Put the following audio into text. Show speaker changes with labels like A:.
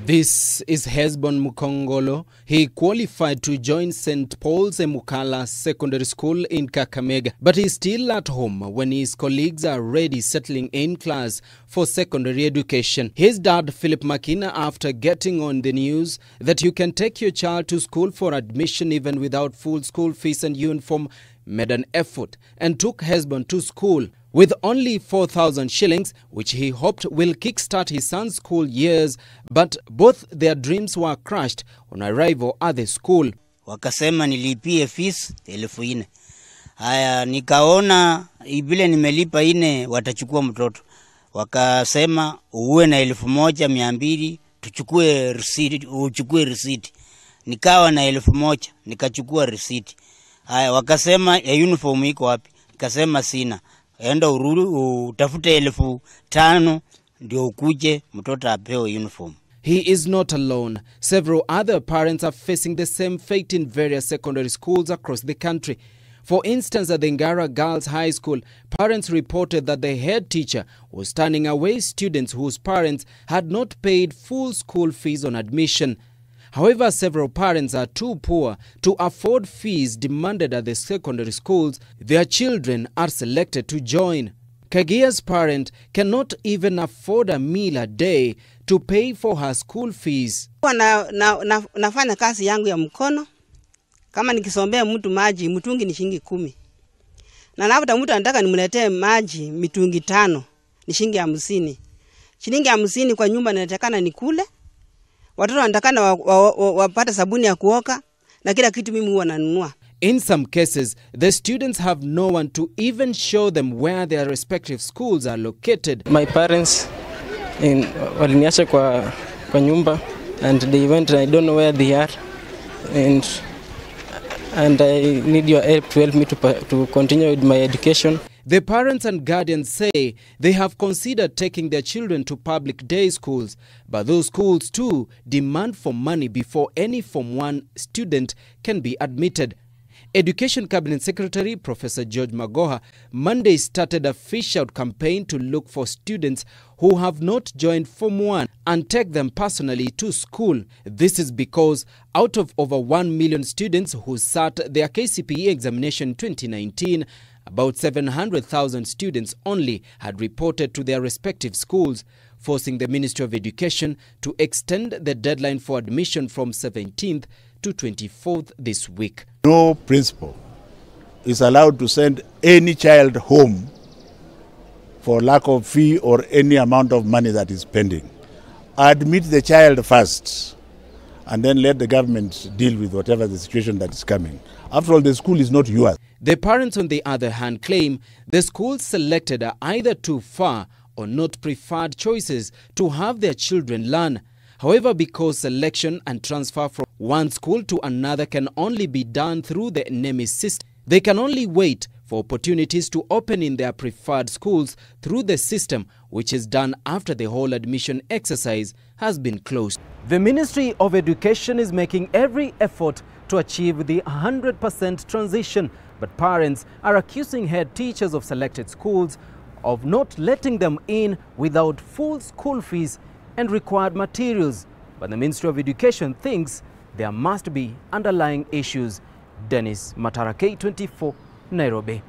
A: This is Hesbon Mukongolo. He qualified to join St. Paul's Emukala Secondary School in Kakamega, but he's still at home when his colleagues are already settling in class for secondary education. His dad, Philip Makina, after getting on the news that you can take your child to school for admission even without full school fees and uniform, made an effort and took Hesbon to school with only 4,000 shillings, which he hoped will kickstart his son's school years, but both their dreams were crushed on arrival at the school.
B: Wakasema nilipie fees 1,400. Haya, nikaona ibile nimelipa 4 watachukua mtoto. Wakasema uwe na 1,200 tuchukue receipt, uchukue receipt. Nikawa na 1,000 nikachukua receipt. Haya, wakasema ya uniform iko wapi? Nikasema sina. Enda urudi utafute 5,000 ndio ukuje mtoto apewe uniform.
A: He is not alone. Several other parents are facing the same fate in various secondary schools across the country. For instance, at the Ngara Girls High School, parents reported that the head teacher was turning away students whose parents had not paid full school fees on admission. However, several parents are too poor to afford fees demanded at the secondary schools their children are selected to join. Kagia's parent cannot even afford a meal a day to pay for her school fees.
C: Nafanya kazi yangu ya mkono. Kama nikisombea mtu maji, mtungi ni shilingi 10. Na labda mtu anataka nimletee maji mitungi 5, ni shilingi 50. Shilingi 50 kwa nyumba inatakana nikule. Watoto wanatakana wapata sabuni ya kuoka na kila kitu mimi huwa nanunua.
A: In some cases, the students have no one to even show them where their respective schools are located.
D: My parents waliniacha kwa nyumba and they went, I don't know where they are, and I need your help to help me to continue with my education.
A: The parents and guardians say they have considered taking their children to public day schools, but those schools too demand for money before any Form 1 student can be admitted. Education Cabinet Secretary Professor George Magoha Monday started a fish-out campaign to look for students who have not joined Form 1 and take them personally to school. This is because out of over 1 million students who sat their KCPE examination in 2019, about 700,000 students only had reported to their respective schools, forcing the Ministry of Education to extend the deadline for admission from 17th to 24th this week.
E: No principal is allowed to send any child home for lack of fee or any amount of money that is pending. Admit the child first and then let the government deal with whatever the situation that is coming. After all, the school is not yours.
A: The parents, on the other hand, claim the schools selected are either too far or not preferred choices to have their children learn. However, because selection and transfer from one school to another can only be done through the NEMIS system, they can only wait for opportunities to open in their preferred schools through the system, which is done after the whole admission exercise has been closed. The Ministry of Education is making every effort to achieve the 100% transition, but parents are accusing head teachers of selected schools of not letting them in without full school fees and required materials. But the Ministry of Education thinks there must be underlying issues. Dennis Matara, K24, Nairobi.